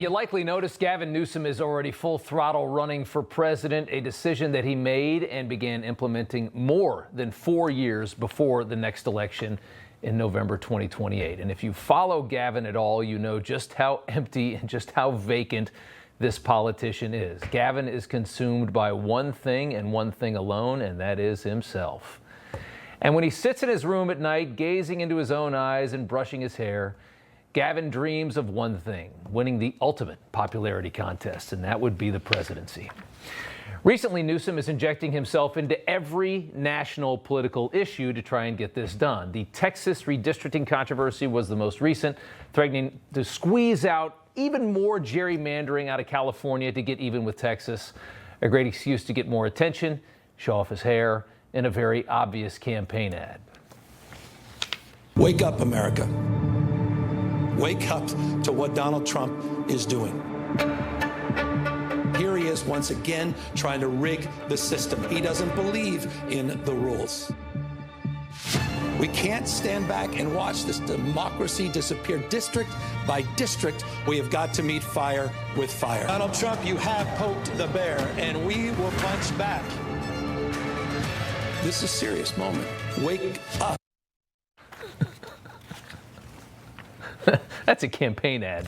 You likely noticed Gavin Newsom is already full throttle running for president, a decision that he made and began implementing more than 4 years before the next election in November 2028. And if you follow Gavin at all, you know just how empty and just how vacant this politician is. Gavin is consumed by one thing and one thing alone, and that is himself. And when he sits in his room at night, gazing into his own eyes and brushing his hair, Gavin dreams of one thing: winning the ultimate popularity contest, and that would be the presidency. Recently, Newsom is injecting himself into every national political issue to try and get this done. The Texas redistricting controversy was the most recent, threatening to squeeze out even more gerrymandering out of California to get even with Texas. A great excuse to get more attention, show off his hair, and a very obvious campaign ad. Wake up, America. Wake up to what Donald Trump is doing. Here he is once again trying to rig the system. He doesn't believe in the rules. We can't stand back and watch this democracy disappear district by district. We have got to meet fire with fire. Donald Trump, you have poked the bear, and we will punch back. This is a serious moment. Wake up. That's a campaign ad,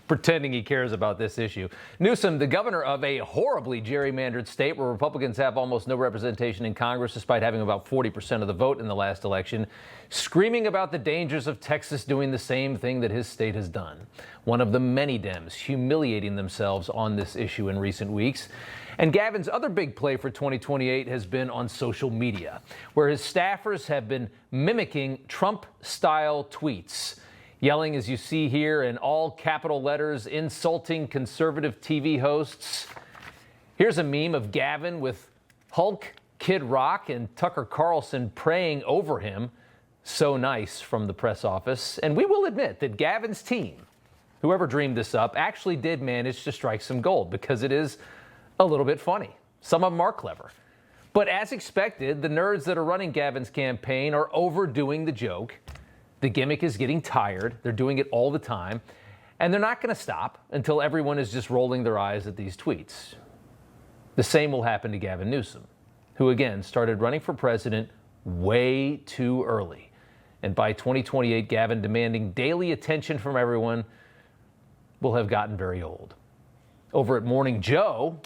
pretending he cares about this issue. Newsom, the governor of a horribly gerrymandered state where Republicans have almost no representation in Congress, despite having about 40% of the vote in the last election, screaming about the dangers of Texas doing the same thing that his state has done. One of the many Dems humiliating themselves on this issue in recent weeks. And Gavin's other big play for 2028 has been on social media, where his staffers have been mimicking Trump-style tweets, yelling, as you see here, in all capital letters, insulting conservative TV hosts. Here's a meme of Gavin with Hulk, Kid Rock, and Tucker Carlson praying over him. So nice from the press office. And we will admit that Gavin's team, whoever dreamed this up, actually did manage to strike some gold, because it is a little bit funny. Some of them are clever. But as expected, the nerds that are running Gavin's campaign are overdoing the joke. The gimmick is getting tired. They're doing it all the time. And they're not going to stop until everyone is just rolling their eyes at these tweets. The same will happen to Gavin Newsom, who again started running for president way too early. And by 2028, Gavin demanding daily attention from everyone will have gotten very old. Over at Morning Joe,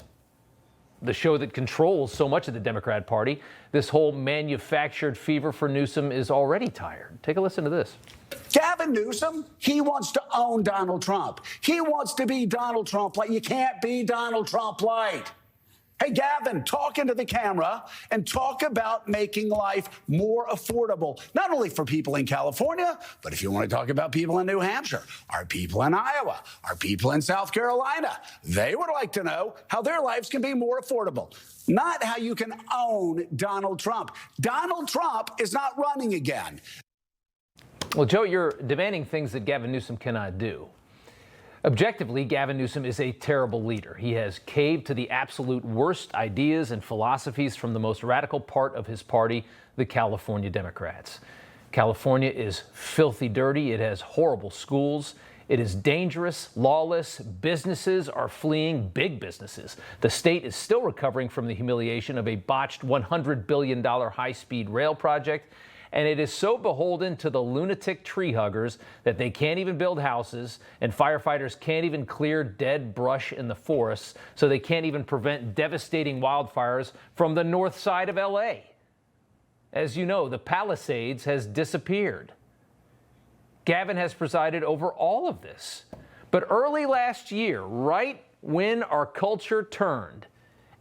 the show that controls so much of the Democrat Party, this whole manufactured fever for Newsom is already tired. Take a listen to this. Gavin Newsom, he wants to own Donald Trump. He wants to be Donald Trump light. You can't be Donald Trump light. Hey, Gavin, talk into the camera and talk about making life more affordable, not only for people in California, but if you want to talk about people in New Hampshire, our people in Iowa, our people in South Carolina, they would like to know how their lives can be more affordable, not how you can own Donald Trump. Donald Trump is not running again. Well, Joe, you're demanding things that Gavin Newsom cannot do. Objectively, Gavin Newsom is a terrible leader. He has caved to the absolute worst ideas and philosophies from the most radical part of his party, the California Democrats. California is filthy dirty. It has horrible schools. It is dangerous, lawless. Businesses are fleeing, big businesses. The state is still recovering from the humiliation of a botched $100 billion high-speed rail project. And it is so beholden to the lunatic tree huggers that they can't even build houses, and firefighters can't even clear dead brush in the forests, so they can't even prevent devastating wildfires from the north side of LA. As you know, the Palisades has disappeared. Gavin has presided over all of this. But early last year, right when our culture turned,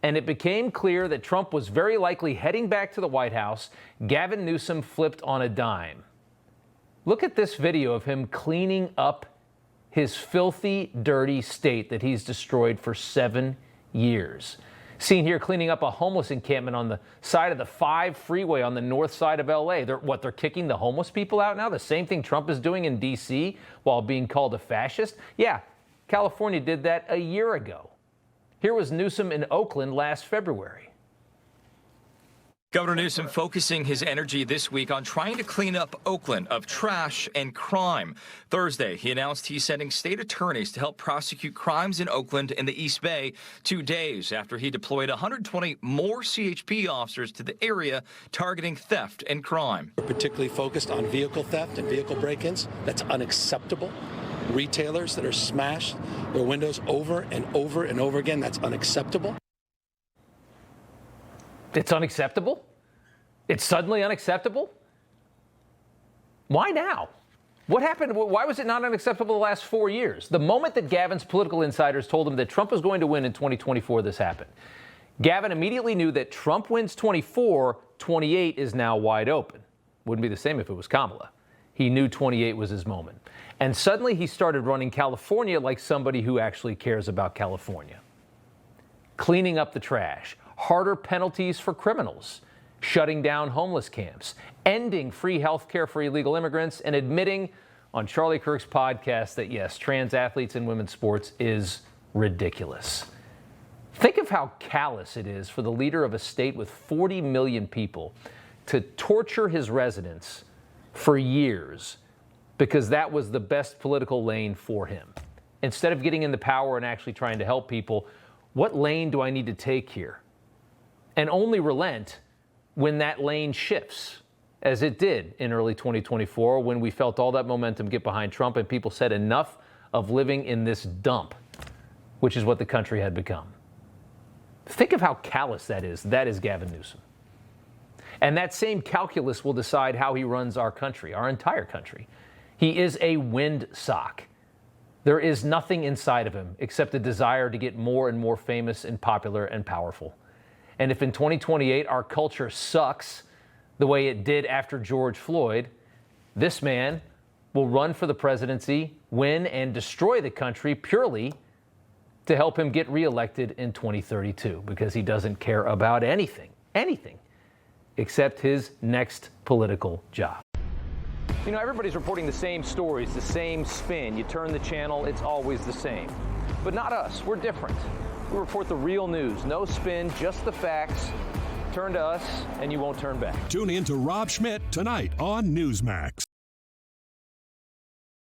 and it became clear that Trump was very likely heading back to the White House, Gavin Newsom flipped on a dime. Look at this video of him cleaning up his filthy, dirty state that he's destroyed for 7 years. Seen here cleaning up a homeless encampment on the side of the 5 freeway on the north side of LA. They're kicking the homeless people out now? The same thing Trump is doing in D.C. while being called a fascist? Yeah, California did that a year ago. Here was Newsom in Oakland last February. Governor Newsom focusing his energy this week on trying to clean up Oakland of trash and crime. Thursday, he announced he's sending state attorneys to help prosecute crimes in Oakland and the East Bay 2 days after he deployed 120 more CHP officers to the area targeting theft and crime. We're particularly focused on vehicle theft and vehicle break-ins. That's unacceptable. Retailers that are smashed their windows over and over and over again, that's unacceptable. It's unacceptable? It's suddenly unacceptable? Why now? What happened? Why was it not unacceptable the last 4 years? The moment that Gavin's political insiders told him that Trump was going to win in 2024, this happened. Gavin immediately knew that Trump wins 24, 28 is now wide open. Wouldn't be the same if it was Kamala. He knew 28 was his moment. And suddenly he started running California like somebody who actually cares about California. Cleaning up the trash, harder penalties for criminals, shutting down homeless camps, ending free health care for illegal immigrants, and admitting on Charlie Kirk's podcast that, yes, trans athletes in women's sports is ridiculous. Think of how callous it is for the leader of a state with 40 million people to torture his residents for years because that was the best political lane for him. Instead of getting in the power and actually trying to help people, what lane do I need to take here? And only relent when that lane shifts, as it did in early 2024 when we felt all that momentum get behind Trump and people said enough of living in this dump, which is what the country had become. Think of how callous that is. That is Gavin Newsom. And that same calculus will decide how he runs our country, our entire country. He is a windsock. There is nothing inside of him except a desire to get more and more famous and popular and powerful. And if in 2028 our culture sucks the way it did after George Floyd, this man will run for the presidency, win, and destroy the country purely to help him get reelected in 2032 because he doesn't care about anything, except his next political job. You know, everybody's reporting the same stories, the same spin. You turn the channel, it's always the same. But not us. We're different. We report the real news. No spin, just the facts. Turn to us, and you won't turn back. Tune in to Rob Schmitt tonight on Newsmax.